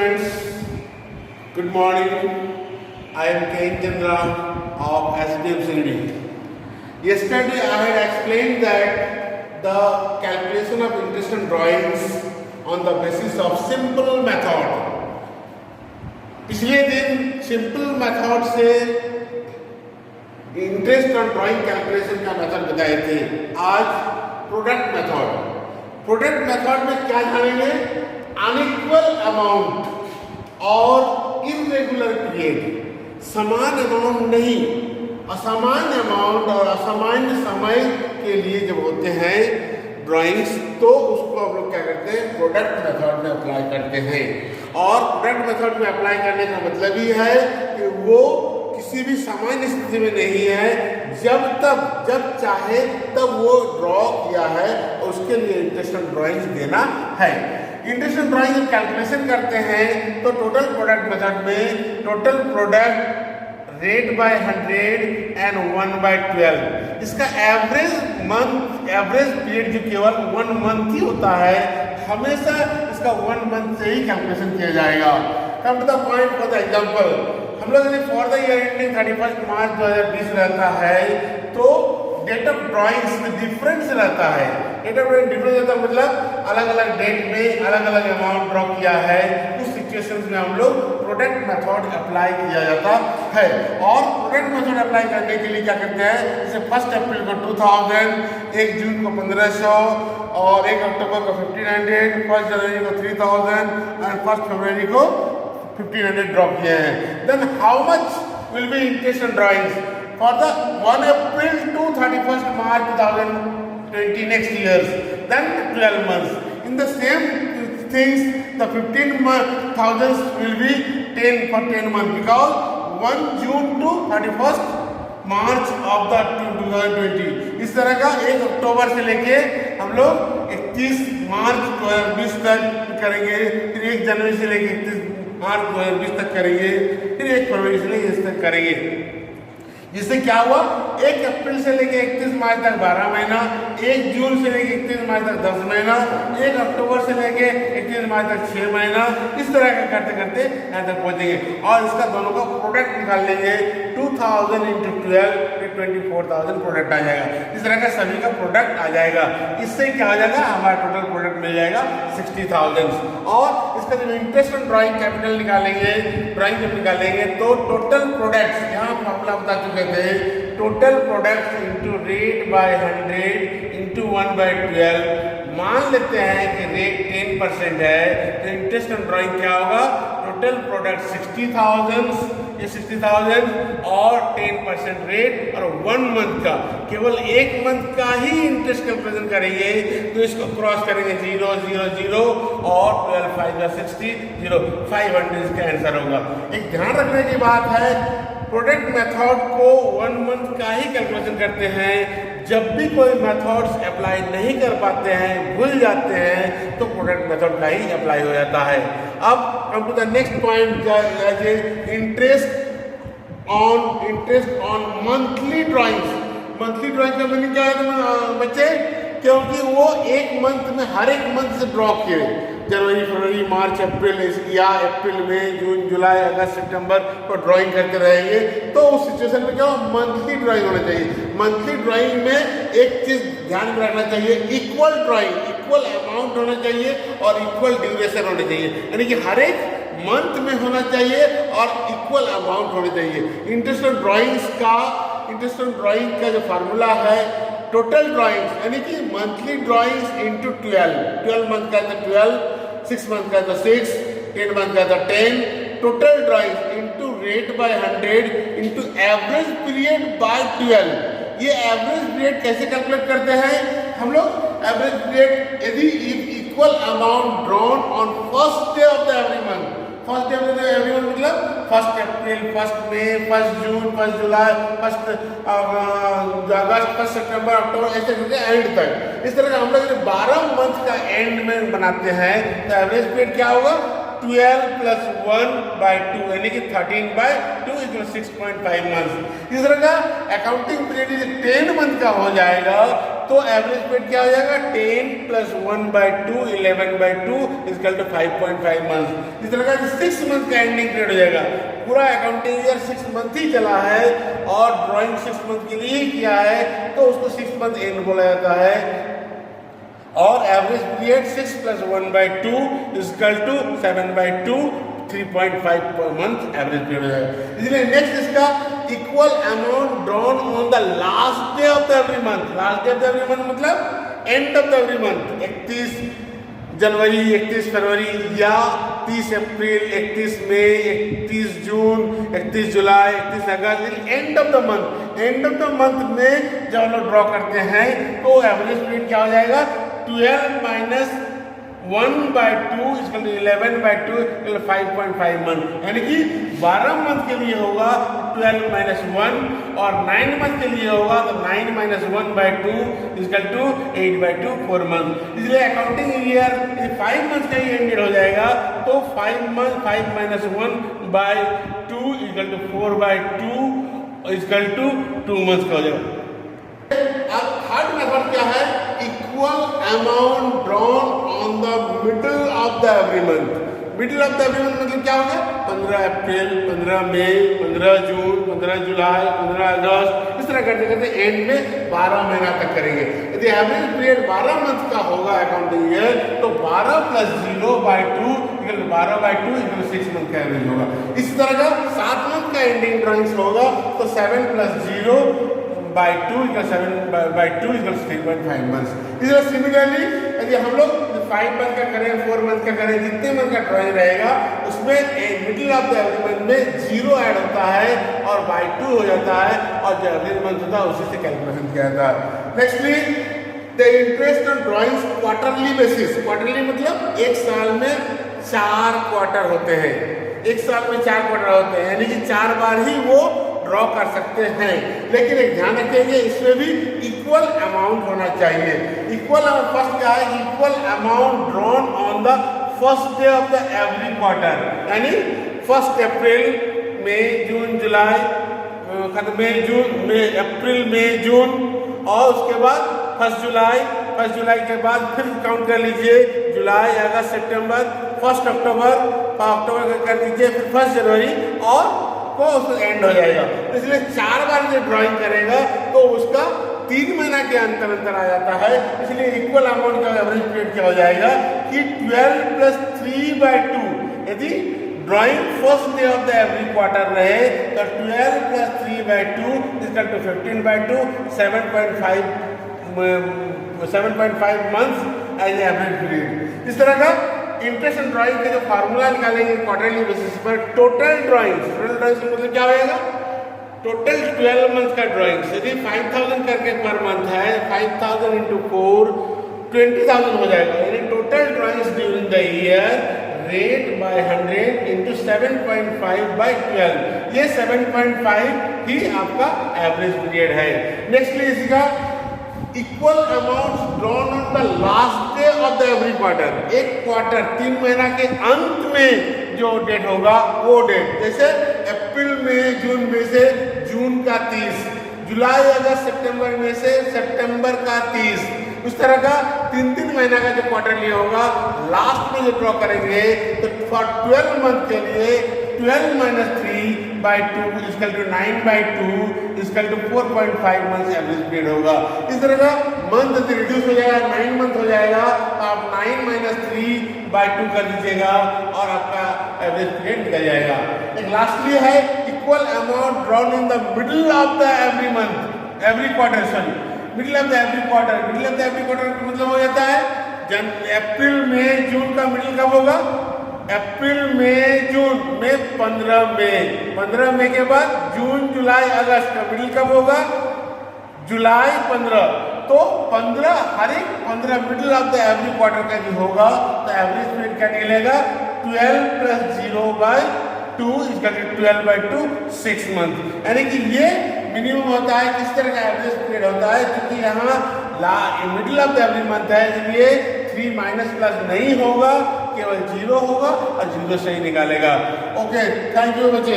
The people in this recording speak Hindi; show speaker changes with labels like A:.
A: students, good morning. I am K. Chandra of SDM Sindhi. Yesterday I had explained that the calculation of interest on drawings on the basis of simple method. पिछले दिन सिंपल मेथड से इंटरेस्ट ऑन ड्राइंग कैलकुलेशन का मेथड बताए थे. आज प्रोडक्ट मेथड में क्या जानेंगे? अनइक्वल अमाउंट और इरेगुलर पीरियड, समान अमाउंट नहीं, असामान्य अमाउंट और असामान्य समय के लिए जब होते हैं ड्राइंग्स, तो उसको हम लोग क्या करते हैं? प्रोडक्ट मेथड में अप्लाई करते हैं. और प्रोडक्ट मेथड में अप्लाई करने का मतलब ही है कि वो किसी भी सामान्य स्थिति में नहीं है, जब चाहे तब वो ड्रॉ किया है और उसके लिए इंटरेस्ट ऑन ड्राइंग्स देना है. इंटरेस्ट ऑन ड्राइंग जब कैलकुलेशन करते हैं तो टोटल प्रोडक्ट मेथड में total product rate by 100 and 1/12, इसका एवरेज पीरियड जो केवल 1 मंथ ही होता है, हमेशा इसका 1 मंथ से ही कैलकुलेशन किया जाएगा. Come to the point for the example, हम लोग यदि for the year ending 31 March 2020 रहता है तो डेट ऑफ ड्राइंग्स में डिफरेंस रहता है. डेट ऑफ ड्राइंग डिफरेंस रहता है मतलब अलग अलग डेट में अलग अलग अमाउंट ड्रॉ किया है. उस सिचुएशंस में हम लोग प्रोडक्ट मेथड अप्लाई किया जाता है. और प्रोडक्ट मेथड अप्लाई करने के लिए क्या करते हैं? जैसे 1 अप्रैल को 2000, 1 जून को 1500 और 1 अक्टूबर को 1500, 1 जनवरी को 3000 एंड 1 फरवरी को 1500 ड्रॉ किए हैं. Then how much will be interest on drawings for the 1 April to 31st March 2020 next years, then 12 months. In the same things, the 15,000 will be 10 for 10 months because 1 June to 31st March of the 2020. इस तरह का 1 अक्टूबर से लेके हम लोग 31 मार्च 2020 तक करेंगे, फिर 1 जनवरी से लेके 31 मार्च 2020 तक करेंगे, फिर 1 फरवरी से लेके इस तक करेंगे. जिससे क्या हुआ? 1 अप्रैल से लेके 31 मार्च तक 12 महीना, 1 जून से लेके 31 मार्च तक 10 महीना, 1 अक्टूबर से लेके 31 मार्च तक 6 महीना. इस तरह का करते करते यहाँ तक पहुंचेंगे और इसका दोनों का प्रोडक्ट निकाल लेंगे. 2000 into 12 फिर 24,000 प्रोडक्ट आ जाएगा. इस तरह का सभी का प्रोडक्ट आ जाएगा. इससे क्या हो जाएगा? हमारा टोटल प्रोडक्ट मिल जाएगा 60,000. और इसका जब इंटरेस्ट ऑन ड्राइंग कैपिटल निकालेंगे, ड्राइंग जब निकालेंगे तो टोटल प्रोडक्ट्स, यहाँ फॉर्मूला बता चुके थे, total product into rate by 100 into 1/12. मान लेते हैं कि रेट 10% है तो इंटरेस्ट ऑन ड्राइंग क्या होगा? टोटल प्रोडक्ट 60,000, ये 60,000 और 10% रेट और 1 मंथ का, केवल 1 मंथ का ही इंटरेस्ट कैलकुलेशन करेंगे तो इसको क्रॉस करेंगे 0 0 0 और 12 5 60 0 500 इसका आंसर होगा. एक ध्यान रखने की बात है, प्रोडक्ट मेथड को 1 मंथ का ही कैलकुलेशन करते हैं. जब भी कोई मेथड्स अप्लाई नहीं कर पाते हैं, भूल जाते हैं, तो प्रोडक्ट मेथड का ही अप्लाई हो जाता है. अब come to the next point, interest on monthly drawings. Monthly drawing का मीनिंग क्या है बच्चे? क्योंकि वो 1 मंथ में हर एक मंथ से ड्रॉ किए, जनवरी फरवरी मार्च अप्रैल या अप्रैल में जून जुलाई अगस्त सितंबर को ड्राइंग करते रहेंगे, तो उस सिचुएशन में क्या हो? मंथली ड्राइंग होना चाहिए. मंथली ड्राइंग में एक चीज ध्यान में रखना चाहिए, इक्वल ड्राइंग, इक्वल अमाउंट होना चाहिए और इक्वल ड्यूरेशन होनी चाहिए. यानी कि हर एक मंथ में होना चाहिए और इक्वल अमाउंट होनी चाहिए. इंटरेस्ट ऑन ड्राइंग का जो फार्मूला है, टोटल ड्राइंग्स यानी कि मंथली ड्राइंग्स इंटू 12 मंथ का तो 12, 6 मंथ का तो 6, 10 मंथ का तो 10. Total drawings into rate by 100 into average period by 12. ये एवरेज पीरियड कैसे कैलकुलेट करते हैं हम लोग? एवरेज पीरियड यदि equal amount drawn on first day of the every month. First day of the every month मतलब 1 अप्रैल, 1 मई, 1 जून, 1 जुलाई, 1 अगस्त, 1 सितंबर, अक्टूबर, ऐसे करके एंड तक. इस तरह का हम लोग 12 मंथ का एंड में बनाते हैं तो एवरेज पीरियड क्या होगा? 12 + 1/2 यानी कि 13/2 = 6.5 मंथ. इस तरह का अकाउंटिंग पीरियड 10 मंथ का हो जाएगा तो एवरेज पीरियड क्या हो जाएगा 10 + 1/2 11/2 = 5.5 मंथ। इस तरह का 6 मंथ का एंडिंग पीरियड हो जाएगा। पूरा अकाउंटिंग ईयर 6 मंथ ही चला है और ड्राइंग 6 मंथ के लिए ही किया है, तो उसको 6 मंथ एंड बोला जाता है। और average period 6 + 1/2 = 7/2 3.5 per month average period हो जाएगा। इसलिए नेक्स्ट इसका equal amount drawn on the last day of the every month. Last day of the every month मतलब end of the every month, 31 जनवरी, 31 फरवरी या 30 अप्रैल, 31 मई, 31 जून, 31 जुलाई, 31 अगस्त, end of the month. End of the month में जब हम लोग ड्रॉ करते हैं तो एवरेज पीरियड क्या हो जाएगा 12 - 1/2 = 11/2 = 5.5 मंथ। यानी कि 12 मंथ के लिए होगा 12 - 1 और 9 मंथ के लिए होगा तो 9 - 1/2 = 8/2 4 मंथ। इसलिए अकाउंटिंग ईयर 5 मंथ का ही एंडेड हो जाएगा तो 5 - 1/2 = 4/2 = 2 मंथ का हो जाएगा। अब थर्ड मेथड क्या है, equal amount drawn on the middle of the every month. Middle of the every month मतलब क्या हो गया 15 अप्रैल, 15 मई, 15 जून, 15 जुलाई, 15 अगस्त, इस तरह करते करते एंड में 12 महीना तक करेंगे। यदि एवरेज पीरियड 12 मंथ का होगा अकाउंटिंग ईयर तो 12 + 0/2 = 12/2 = 6 मंथ का एवरेज होगा। इसी तरह का 7 मंथ का एंडिंग ड्राइंग्स होगा तो 7 + 0/2 = 7/2 = 3.5 मंथ्स। इसी तरह सिमिलरली यदि हम लोग 5 मंथ का करें, 4 मंथ का करें, जितने मंथ का ड्राइंग रहेगा उसमें middle of the every month में 0 ऐड होता है और /2 हो जाता है और जो एवरेज मंथ होता है उसी से कैलकुलेशन किया जाता है। Nextly the interest on drawings quarterly basis. Quarterly मतलब एक साल में 4 क्वार्टर होते हैं। एक साल में 4 क्वार्टर होते हैं, यानी कि 4 बार ही वो ड्रॉ कर सकते हैं। लेकिन एक ध्यान रखेंगे इसमें भी इक्वल अमाउंट होना चाहिए। इक्वल फर्स्ट क्या है, equal amount drawn on the first day of the every quarter, यानी 1 अप्रैल, मई, जून, जुलाई, मई, जून, मई, अप्रैल, मई, जून और उसके बाद 1 जुलाई, 1 जुलाई के बाद फिर काउंट कर लीजिए जुलाई, अगस्त, सितंबर, 1 अक्टूबर, अक्टूबर कर दीजिए, फिर 1 जनवरी और को उसको एंड हो जाएगा। इसलिए 4 बार जो ड्राइंग करेगा तो उसका 3 महीना के अंतर आ जाता है। इसलिए इक्वल अमाउंट का एवरेज पीरियड क्या हो जाएगा कि 12 + 3/2। यदि drawing first day of the every quarter रहे तो 12 + 3/2 = 15/2 7.5 मंथ्स एज एवरेज पीरियड। इस तरह का इंटरेस्ट एंड ड्राइंग के जो फार्मूला निकालेंगे क्वार्टरली बेसिस पर टोटल ड्राइंग्स मतलब क्या होगा टोटल 12 मंथ का ड्राइंग्स। यदि 5000 करके पर मंथ है 5000 × 4 20,000 हो जाएगा। यानी total drawings during the year rate by 100 × 7.5/12। ये 7.5 ही आपका एवरेज पीरियड है। नेक्स्ट इसका equal amount drawn on the last day of the every quarter. एक क्वार्टर 3 महीना के अंत में जो डेट होगा वो डेट, जैसे अप्रैल में, जून में से जून का 30, जुलाई, अगस्त, सितंबर में से सितंबर का 30, उस तरह का 3-3 महीना का जो क्वार्टरली होगा लास्ट में जो ड्रॉ करेंगे तो फॉर 12 मंथ के लिए 12 - 3/2 = 9/2 = 4.5 मंथ एवरेज पीरियड होगा। इस तरह का मंथ रिड्यूस हो जाएगा, 9 मंथ हो जाएगा तो आप 9 - 3/2 कर दीजिएगा और आपका एवरेज पीरियड निकल जाएगा। एक लास्टली है equal amount drawn in the middle of the every month every quarter, sorry middle of the every quarter. Middle of the every quarter का मतलब हो जाता है अप्रैल, मई, जून का मिडिल कब होगा अप्रैल, मई, जून में 15 मई, 15 मई के बाद जून, जुलाई, अगस्त का मिडिल कब होगा जुलाई 15। तो 15 हर एक 15 middle of the every quarter का जो होगा तो एवरेज पीरियड क्या निकलेगा 12 + 0/2 = 12/2 6 मंथ। यानी कि ये मिनिमम होता है। किस तरह का एवरेज पीरियड होता है क्योंकि यहाँ middle of the every month है इसलिए 3 माइनस नहीं होगा, केवल 0 होगा और 0 से ही निकालेगा। ओके, थैंक यू बच्चे।